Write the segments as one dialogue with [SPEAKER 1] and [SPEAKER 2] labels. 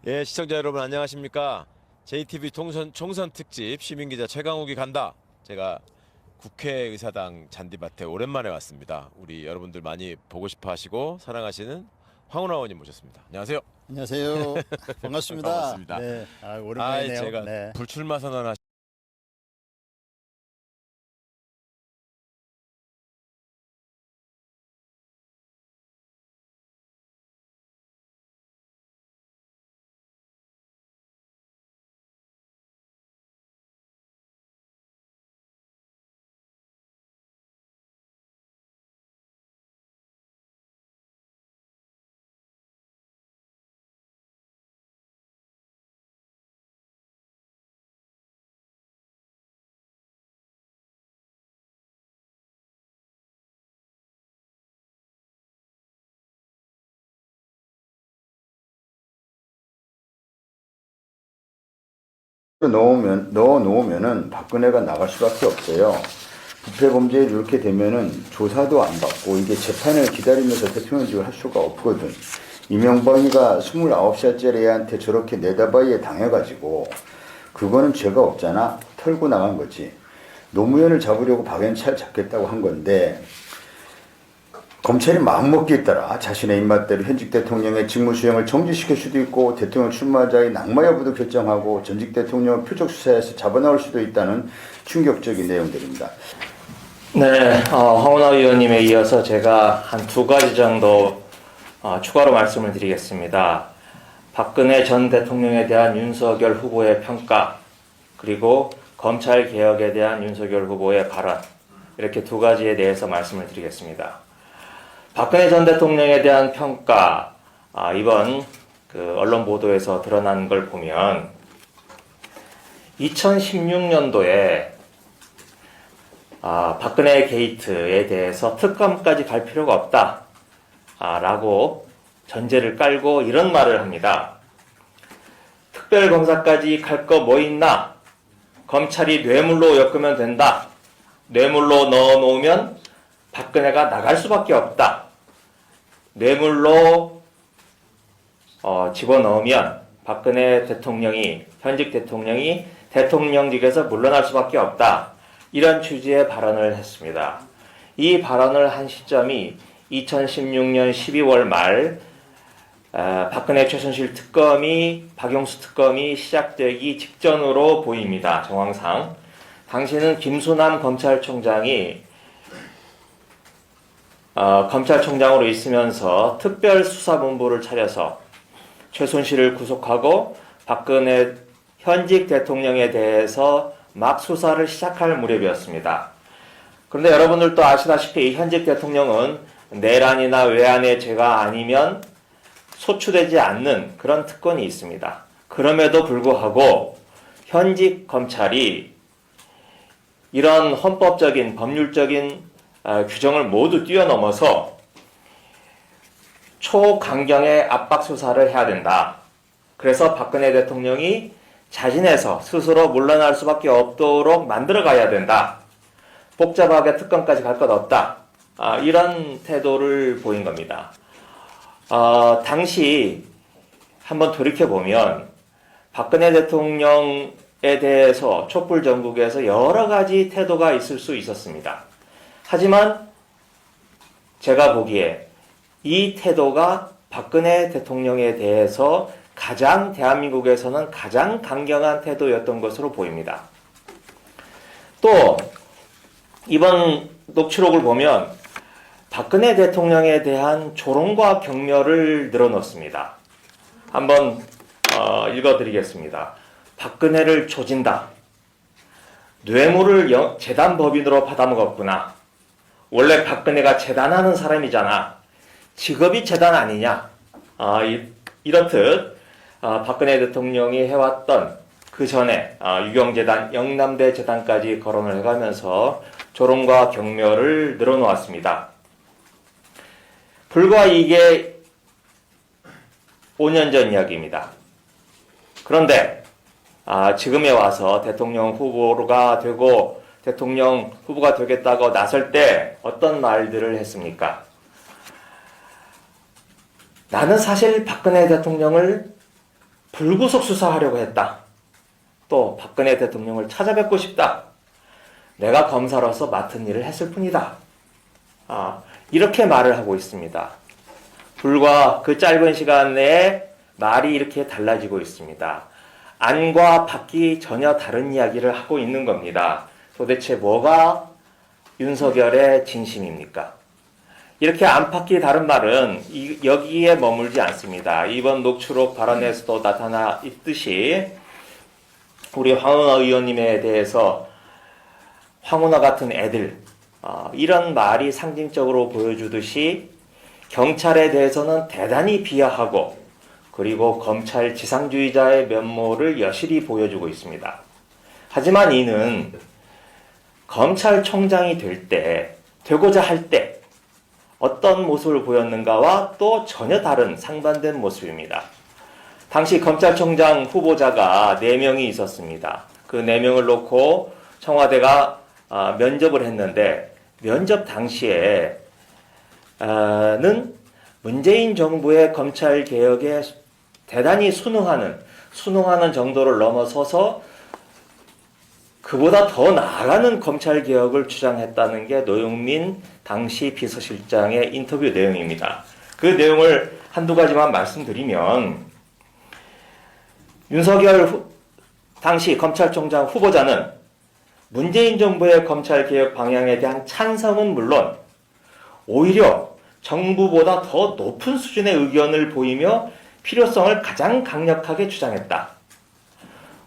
[SPEAKER 1] 예, 시청자 여러분 안녕하십니까? JTB 총선 특집 시민기자 최강욱이 간다. 제가 국회의사당 잔디밭에 오랜만에 왔습니다. 우리 여러분들 많이 보고 싶어 하시고 사랑하시는 황운하 의원님 모셨습니다. 안녕하세요.
[SPEAKER 2] 안녕하세요. 반갑습니다.
[SPEAKER 1] 반갑습니다.
[SPEAKER 2] 네, 오랜만이네요.
[SPEAKER 1] 제가
[SPEAKER 2] 네.
[SPEAKER 1] 불출마 선언하
[SPEAKER 3] 넣어 놓으면은 박근혜가 나갈 수밖에 없어요. 부패 범죄에 이렇게 되면은 조사도 안 받고 이게 재판을 기다리면서 대통령직을 할 수가 없거든. 이명박이가 29살짜리 애한테 저렇게 내다바이에 당해가지고 그거는 죄가 없잖아. 털고 나간 거지. 노무현을 잡으려고 박연차를 잡겠다고 한 건데 검찰이 마음먹기에 따라 자신의 입맛대로 현직 대통령의 직무 수행을 정지시킬 수도 있고 대통령 출마자의 낙마 여부도 결정하고 전직 대통령을 표적 수사에서 잡아나올 수도 있다는 충격적인 내용들입니다.
[SPEAKER 4] 네, 황운하 의원님에 이어서 제가 한 두 가지 정도 추가로 말씀을 드리겠습니다. 박근혜 전 대통령에 대한 윤석열 후보의 평가, 그리고 검찰 개혁에 대한 윤석열 후보의 발언, 이렇게 두 가지에 대해서 말씀을 드리겠습니다. 박근혜 전 대통령에 대한 평가, 이번 언론 보도에서 드러난 걸 보면 2016년도에 박근혜 게이트에 대해서 특검까지 갈 필요가 없다 라고 전제를 깔고 이런 말을 합니다. 특별검사까지 갈 거 뭐 있나? 검찰이 뇌물로 엮으면 된다. 뇌물로 넣어놓으면 박근혜가 나갈 수밖에 없다. 뇌물로 집어넣으면 박근혜 대통령이, 현직 대통령이 대통령직에서 물러날 수밖에 없다. 이런 취지의 발언을 했습니다. 이 발언을 한 시점이 2016년 12월 말 박근혜 최순실 특검이, 박용수 특검이 시작되기 직전으로 보입니다. 정황상. 당시는 김수남 검찰총장이 검찰총장으로 있으면서 특별수사본부를 차려서 최순실을 구속하고 박근혜 현직 대통령에 대해서 막 수사를 시작할 무렵이었습니다. 그런데 여러분들도 아시다시피 현직 대통령은 내란이나 외환의 죄가 아니면 소추되지 않는 그런 특권이 있습니다. 그럼에도 불구하고 현직 검찰이 이런 헌법적인, 법률적인 규정을 모두 뛰어넘어서 초강경의 압박 수사를 해야 된다. 그래서 박근혜 대통령이 자진해서 스스로 물러날 수밖에 없도록 만들어 가야 된다. 복잡하게 특검까지 갈 것 없다. 이런 태도를 보인 겁니다. 당시 한번 돌이켜보면 박근혜 대통령에 대해서 촛불 전국에서 여러 가지 태도가 있을 수 있었습니다. 하지만 제가 보기에 이 태도가 박근혜 대통령에 대해서 대한민국에서는 가장 강경한 태도였던 것으로 보입니다. 또 이번 녹취록을 보면 박근혜 대통령에 대한 조롱과 경멸을 늘어놓습니다. 한번 읽어드리겠습니다. 박근혜를 조진다. 뇌물을 재단법인으로 받아먹었구나. 원래 박근혜가 재단하는 사람이잖아. 직업이 재단 아니냐. 이렇듯 박근혜 대통령이 해왔던 그 전에 유경재단, 영남대 재단까지 거론을 해가면서 조롱과 경멸을 늘어놓았습니다. 불과 이게 5년 전 이야기입니다. 그런데 지금에 와서 대통령 후보가 되고 대통령 후보가 되겠다고 나설 때 어떤 말들을 했습니까? 나는 사실 박근혜 대통령을 불구속 수사하려고 했다. 또 박근혜 대통령을 찾아뵙고 싶다. 내가 검사로서 맡은 일을 했을 뿐이다. 이렇게 말을 하고 있습니다. 불과 그 짧은 시간 내에 말이 이렇게 달라지고 있습니다. 안과 밖이 전혀 다른 이야기를 하고 있는 겁니다. 도대체 뭐가 윤석열의 진심입니까? 이렇게 안팎이 다른 말은 여기에 머물지 않습니다. 이번 녹취록 발언에서도 나타나 있듯이 우리 황운하 의원님에 대해서 황운하 같은 애들 이런 말이 상징적으로 보여주듯이 경찰에 대해서는 대단히 비하하고 그리고 검찰 지상주의자의 면모를 여실히 보여주고 있습니다. 하지만 이는 검찰총장이 되고자 할 때 어떤 모습을 보였는가와 또 전혀 다른 상반된 모습입니다. 당시 검찰총장 후보자가 4명이 있었습니다. 그 4명을 놓고 청와대가 면접을 했는데 면접 당시에는 문재인 정부의 검찰개혁에 대단히 순응하는 정도를 넘어서서 그보다 더 나아가는 검찰개혁을 주장했다는 게 노영민 당시 비서실장의 인터뷰 내용입니다. 그 내용을 한두 가지만 말씀드리면 윤석열 당시 검찰총장 후보자는 문재인 정부의 검찰개혁 방향에 대한 찬성은 물론 오히려 정부보다 더 높은 수준의 의견을 보이며 필요성을 가장 강력하게 주장했다.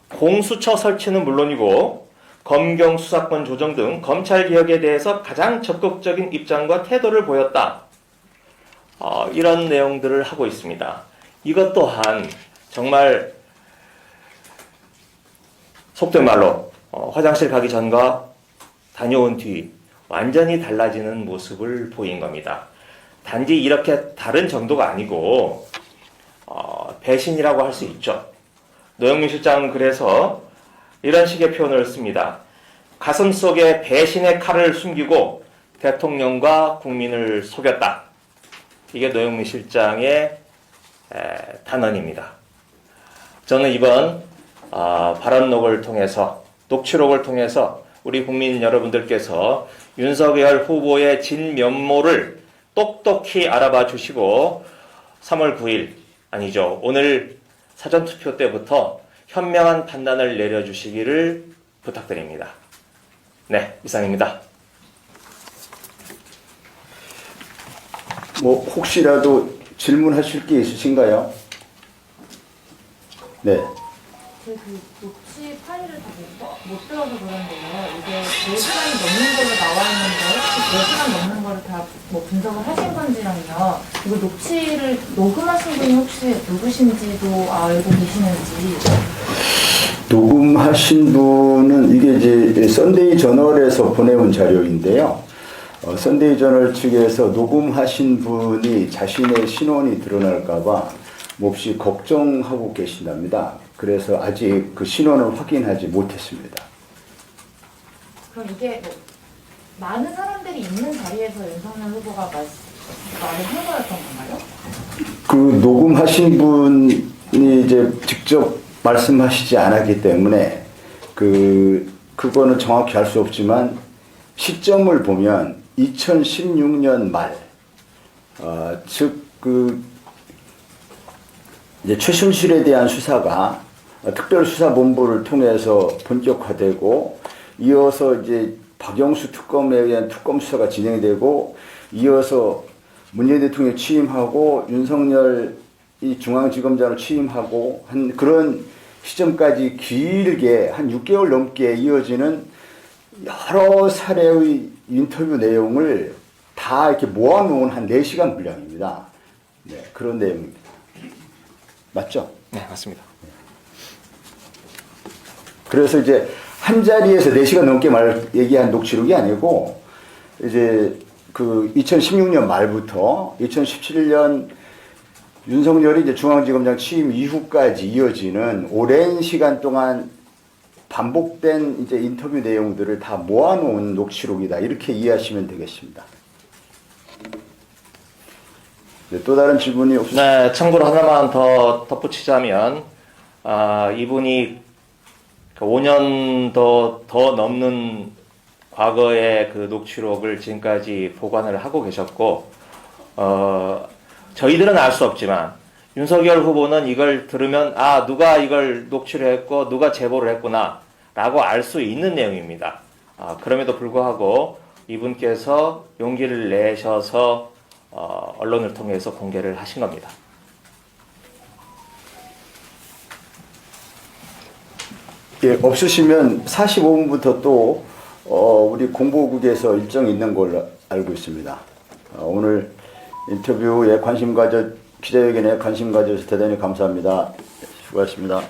[SPEAKER 4] 공수처 설치는 물론이고 검경 수사권 조정 등 검찰개혁에 대해서 가장 적극적인 입장과 태도를 보였다. 이런 내용들을 하고 있습니다. 이것 또한 정말 속된 말로 화장실 가기 전과 다녀온 뒤 완전히 달라지는 모습을 보인 겁니다. 단지 이렇게 다른 정도가 아니고 배신이라고 할 수 있죠. 노영민 실장은 그래서 이런 식의 표현을 씁니다. 가슴속에 배신의 칼을 숨기고 대통령과 국민을 속였다. 이게 노영민 실장의 단언입니다. 저는 이번 발언록을 통해서 녹취록을 통해서 우리 국민 여러분들께서 윤석열 후보의 진면모를 똑똑히 알아봐 주시고 3월 9일 아니죠. 오늘 사전투표 때부터 현명한 판단을 내려주시기를 부탁드립니다. 네, 이상입니다.
[SPEAKER 3] 혹시라도 질문하실 게 있으신가요? 네.
[SPEAKER 5] 그 녹취 파일을 다 못 들어서 그런데요. 이게 4시간이 넘는 걸로 나와 있는데 혹시 4시간 넘는 거를 다 뭐 분석을 하신 건지랑요. 이거 녹취를 녹음하신 분이 혹시 누구신지도 알고 계시는지.
[SPEAKER 3] 녹음하신 분은 이게 이제 썬데이 저널에서 보내온 자료인데요. 썬데이 저널 측에서 녹음하신 분이 자신의 신원이 드러날까봐 몹시 걱정하고 계신답니다. 그래서 아직 그 신원을 확인하지 못했습니다.
[SPEAKER 5] 그럼 이게 뭐 많은 사람들이 있는 자리에서 윤석열 후보가 말을 한 거였던 건가요?
[SPEAKER 3] 그 녹음하신 분이 이제 직접 말씀하시지 않았기 때문에 그거는 정확히 알 수 없지만 시점을 보면 2016년 말, 즉 이제 최순실에 대한 수사가 특별수사본부를 통해서 본격화되고 이어서 이제 박영수 특검에 의한 특검 수사가 진행되고 이어서 문재인 대통령이 취임하고 윤석열이 중앙지검장으로 취임하고 한 그런 시점까지 길게 한 6개월 넘게 이어지는 여러 사례의 인터뷰 내용을 다 이렇게 모아놓은 한 4시간 분량입니다. 네, 그런 내용입니다. 맞죠?
[SPEAKER 4] 네, 맞습니다.
[SPEAKER 3] 그래서 이제 한 자리에서 4시간 넘게 얘기한 녹취록이 아니고 이제 그 2016년 말부터 2017년 윤석열이 이제 중앙지검장 취임 이후까지 이어지는 오랜 시간 동안 반복된 이제 인터뷰 내용들을 다 모아놓은 녹취록이다. 이렇게 이해하시면 되겠습니다. 네, 또 다른 질문이 없으십니까?
[SPEAKER 4] 네, 참고로 하나만 더 덧붙이자면 이분이 5년 더 넘는 과거의 그 녹취록을 지금까지 보관을 하고 계셨고, 저희들은 알 수 없지만 윤석열 후보는 이걸 들으면 누가 이걸 녹취를 했고 누가 제보를 했구나 라고 알 수 있는 내용입니다. 그럼에도 불구하고 이분께서 용기를 내셔서 언론을 통해서 공개를 하신 겁니다.
[SPEAKER 3] 예, 없으시면 45분부터 또 우리 공보국에서 일정이 있는 걸로 알고 있습니다. 오늘 인터뷰에 기자회견에 관심 가져주셔서 대단히 감사합니다. 수고하셨습니다.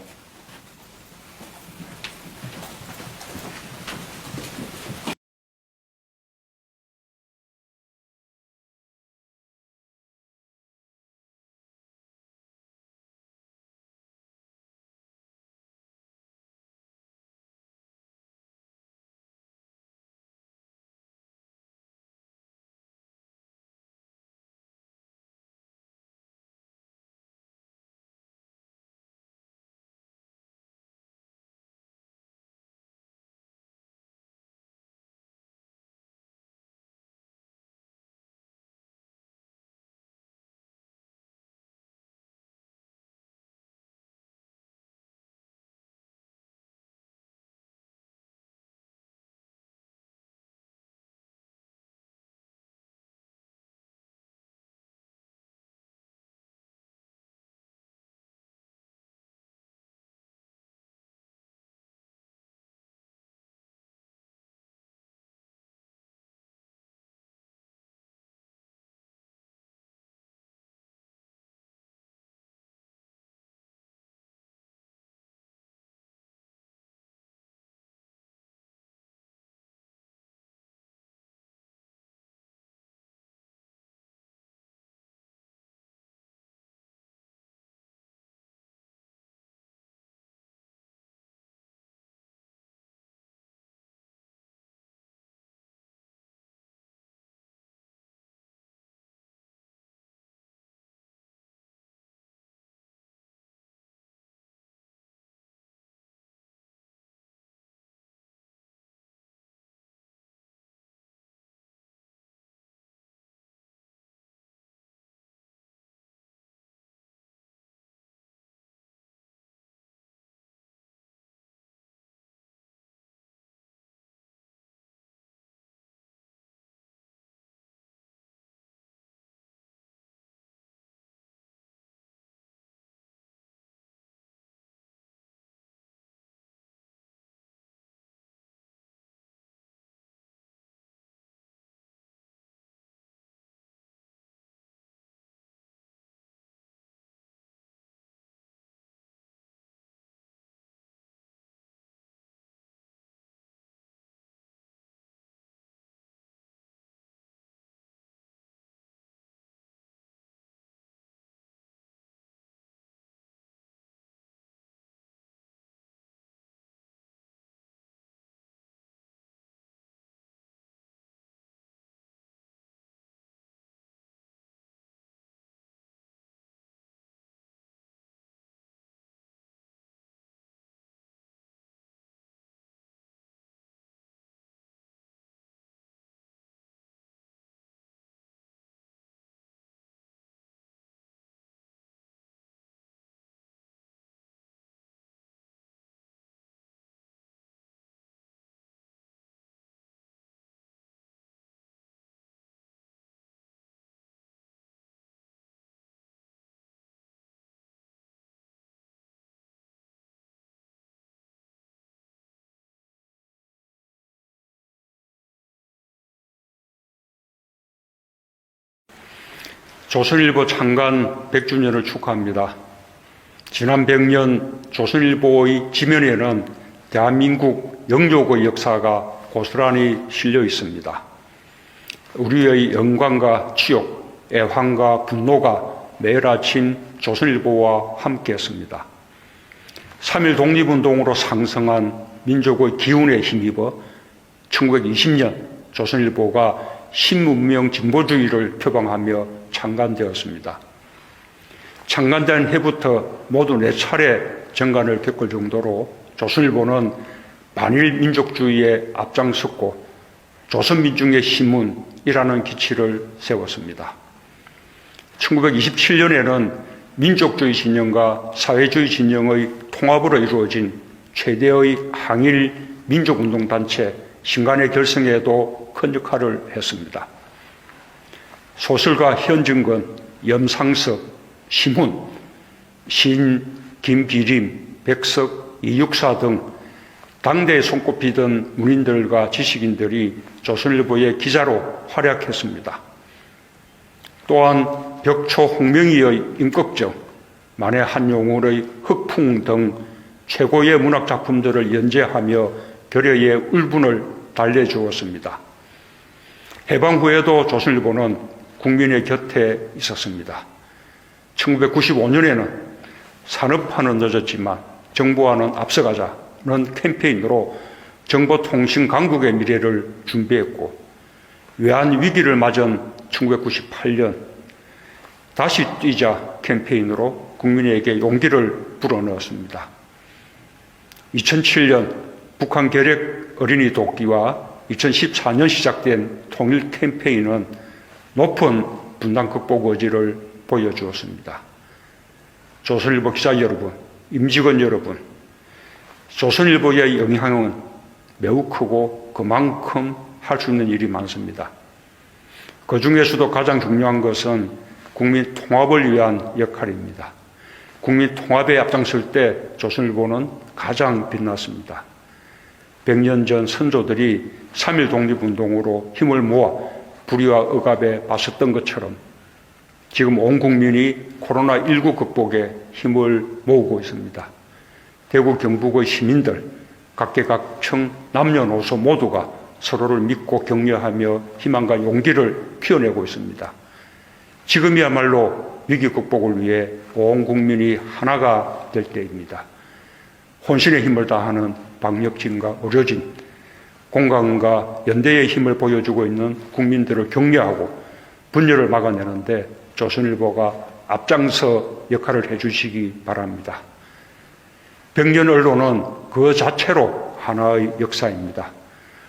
[SPEAKER 6] 조선일보 창간 100주년을 축하합니다. 지난 100년 조선일보의 지면에는 대한민국 영족의 역사가 고스란히 실려 있습니다. 우리의 영광과 치욕, 애환과 분노가 매일 아침 조선일보와 함께했습니다. 3.1 독립운동으로 상승한 민족의 기운에 힘입어 1920년 조선일보가 신문명 진보주의를 표방하며 창간되었습니다. 창간된 해부터 모두 4차례 정간을 겪을 정도로 조선일보는 반일 민족주의에 앞장섰고 조선민중의 신문이라는 기치를 세웠습니다. 1927년에는 민족주의 진영과 사회주의 진영의 통합으로 이루어진 최대의 항일 민족운동단체 신간의 결성에도 큰 역할을 했습니다. 소설가 현증건, 염상석, 심훈, 시인 김기림, 백석, 이육사 등 당대에 손꼽히던 문인들과 지식인들이 조선일보의 기자로 활약했습니다. 또한 벽초 홍명희의 임꺽정, 만해 한용울의 흑풍 등 최고의 문학 작품들을 연재하며 결여의 울분을 달래주었습니다. 해방 후에도 조선일보는 국민의 곁에 있었습니다. 1995년에는 산업화는 늦었지만 정보화는 앞서가자는 캠페인으로 정보통신 강국의 미래를 준비했고, 외환 위기를 맞은 1998년 다시 뛰자 캠페인으로 국민에게 용기를 불어넣었습니다. 2007년 북한 결핵 어린이 돕기와 2014년 시작된 통일 캠페인은 높은 분단 극복 의지를 보여주었습니다. 조선일보 기자 여러분, 임직원 여러분, 조선일보의 영향은 매우 크고 그만큼 할 수 있는 일이 많습니다. 그 중에서도 가장 중요한 것은 국민 통합을 위한 역할입니다. 국민 통합에 앞장설 때 조선일보는 가장 빛났습니다. 100년 전 선조들이 3.1 독립운동으로 힘을 모아 불의와 억압에 맞섰던 것처럼 지금 온 국민이 코로나19 극복에 힘을 모으고 있습니다. 대구 경북의 시민들, 각계각층 남녀노소 모두가 서로를 믿고 격려하며 희망과 용기를 피워내고 있습니다. 지금이야말로 위기 극복을 위해 온 국민이 하나가 될 때입니다. 혼신의 힘을 다하는 방역진과 의료진, 공감과 연대의 힘을 보여주고 있는 국민들을 격려하고 분열을 막아내는데 조선일보가 앞장서 역할을 해주시기 바랍니다. 100년 언론은 그 자체로 하나의 역사입니다.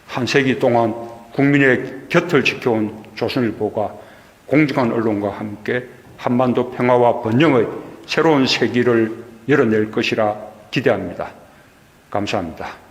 [SPEAKER 6] 한 세기 동안 국민의 곁을 지켜온 조선일보가 공정한 언론과 함께 한반도 평화와 번영의 새로운 세기를 열어낼 것이라 기대합니다. 감사합니다.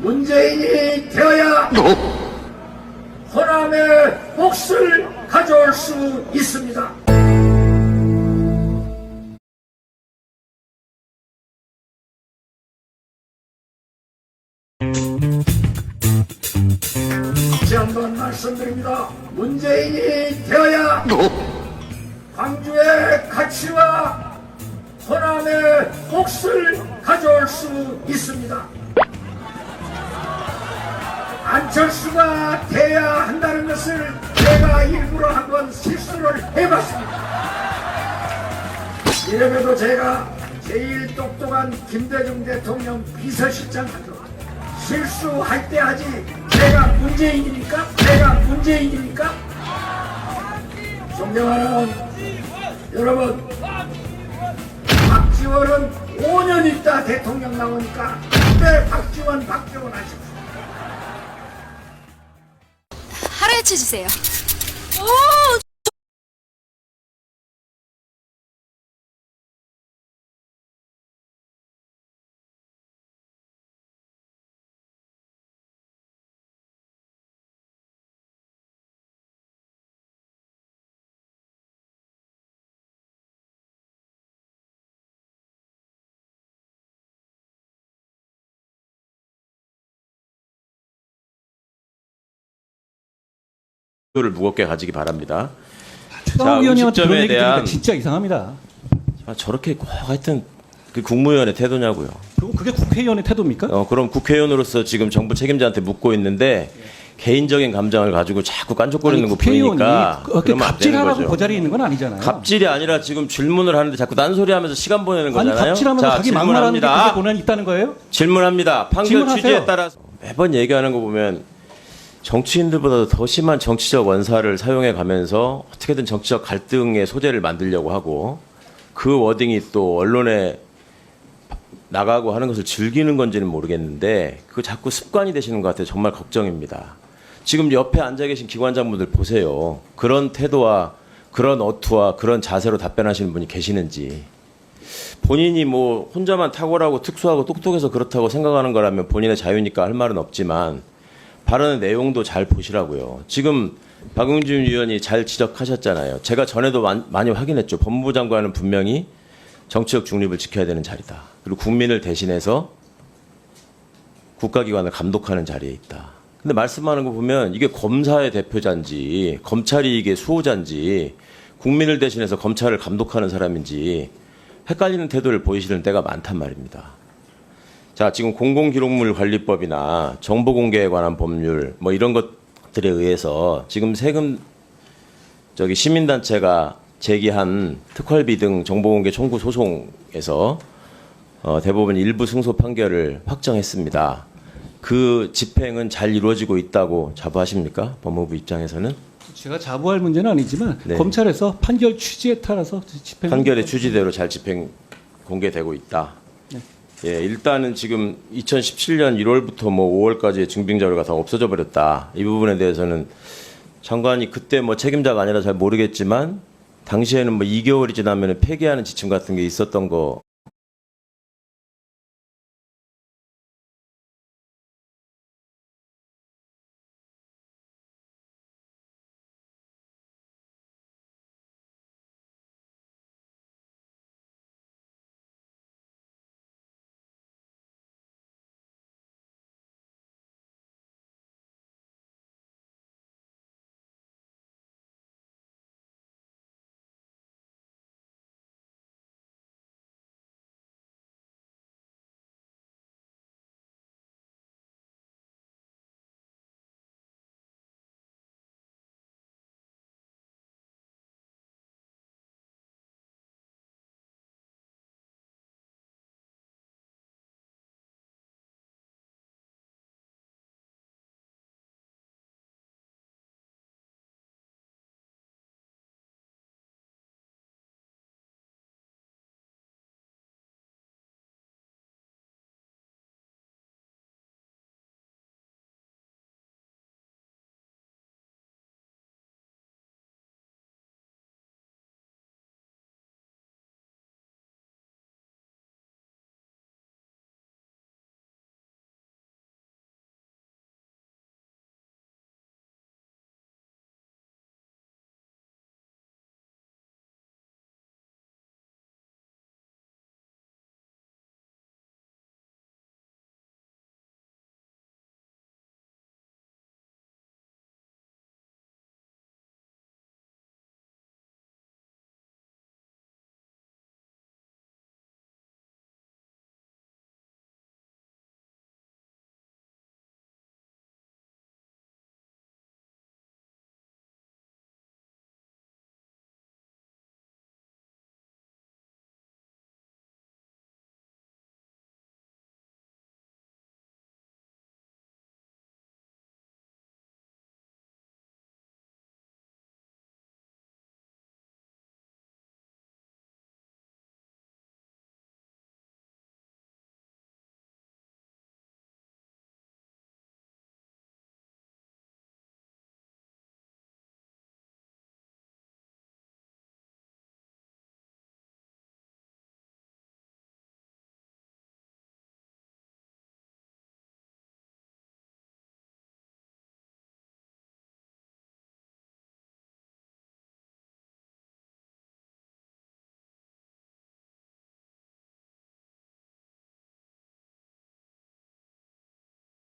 [SPEAKER 7] 문재인이 되어야 호남의 몫을 가져올 수 있습니다. 다시 한번 말씀드립니다. 문재인이 되어야 광주의 가치와 호남의 몫을 가져올 수 있습니다. 안철수가 돼야 한다는 것을 제가 일부러 한번 실수를 해봤습니다. 이래봬도 제가 제일 똑똑한 김대중 대통령 비서실장한테 실수할 때 하지 제가 문재인입니까? 제가 문재인입니까? 존경하는 여러분, 박지원은 5년 있다 대통령 나오니까 그때 박지원 하십시오.
[SPEAKER 8] 하루에 쳐주세요.
[SPEAKER 1] 를 무겁게 가지기 바랍니다.
[SPEAKER 9] 최강욱 의원님한테 그런
[SPEAKER 1] 음식점에
[SPEAKER 9] 얘기 들으니까
[SPEAKER 1] 대한
[SPEAKER 9] 진짜 이상합니다.
[SPEAKER 1] 저렇게 꼭 하여튼 그 국무위원의 태도냐고요.
[SPEAKER 9] 그리고 그게 국회의원의 태도입니까?
[SPEAKER 1] 그럼 국회의원으로서 지금 정부 책임자한테 묻고 있는데 개인적인 감정을 가지고 자꾸 깐족거리는 거 보이니까
[SPEAKER 9] 그렇게
[SPEAKER 1] 그러면 안 되는
[SPEAKER 9] 갑질하라고
[SPEAKER 1] 거죠.
[SPEAKER 9] 그 자리에 있는 건 아니잖아요.
[SPEAKER 1] 갑질이 아니라 지금 질문을 하는데 자꾸 딴소리하면서 시간 보내는 거잖아요.
[SPEAKER 9] 아니 갑질하면서 자기 막말하는 게 그게 고난이 있다는 거예요?
[SPEAKER 1] 질문합니다. 판결
[SPEAKER 9] 질문하세요.
[SPEAKER 1] 취지에 따라서 매번 얘기하는 거 보면 정치인들보다도 더 심한 정치적 원사를 사용해 가면서 어떻게든 정치적 갈등의 소재를 만들려고 하고 그 워딩이 또 언론에 나가고 하는 것을 즐기는 건지는 모르겠는데 그거 자꾸 습관이 되시는 것 같아요. 정말 걱정입니다. 지금 옆에 앉아 계신 기관장분들 보세요. 그런 태도와 그런 어투와 그런 자세로 답변하시는 분이 계시는지. 본인이 뭐 혼자만 탁월하고 특수하고 똑똑해서 그렇다고 생각하는 거라면 본인의 자유니까 할 말은 없지만 발언의 내용도 잘 보시라고요. 지금 박용진 의원이 잘 지적하셨잖아요. 제가 전에도 많이 확인했죠. 법무부 장관은 분명히 정치적 중립을 지켜야 되는 자리다. 그리고 국민을 대신해서 국가기관을 감독하는 자리에 있다. 근데 말씀하는 거 보면 이게 검사의 대표자인지 검찰이 이게 수호자인지 국민을 대신해서 검찰을 감독하는 사람인지 헷갈리는 태도를 보이시는 때가 많단 말입니다. 자, 지금 공공기록물 관리법이나 정보공개에 관한 법률 뭐 이런 것들에 의해서 지금 세금 시민단체가 제기한 특활비 등 정보공개 청구 소송에서 대법원 일부 승소 판결을 확정했습니다. 그 집행은 잘 이루어지고 있다고 자부하십니까? 법무부 입장에서는?
[SPEAKER 9] 제가 자부할 문제는 아니지만
[SPEAKER 1] 네.
[SPEAKER 9] 검찰에서 판결 취지에 따라서 집행
[SPEAKER 1] 판결의 취지대로 잘 집행 공개되고 있다.
[SPEAKER 9] 네.
[SPEAKER 1] 예, 일단은 지금 2017년 1월부터 뭐 5월까지의 증빙 자료가 다 없어져 버렸다. 이 부분에 대해서는 장관이 그때 뭐 책임자가 아니라 잘 모르겠지만 당시에는 뭐 2개월이 지나면 폐기하는 지침 같은 게 있었던 거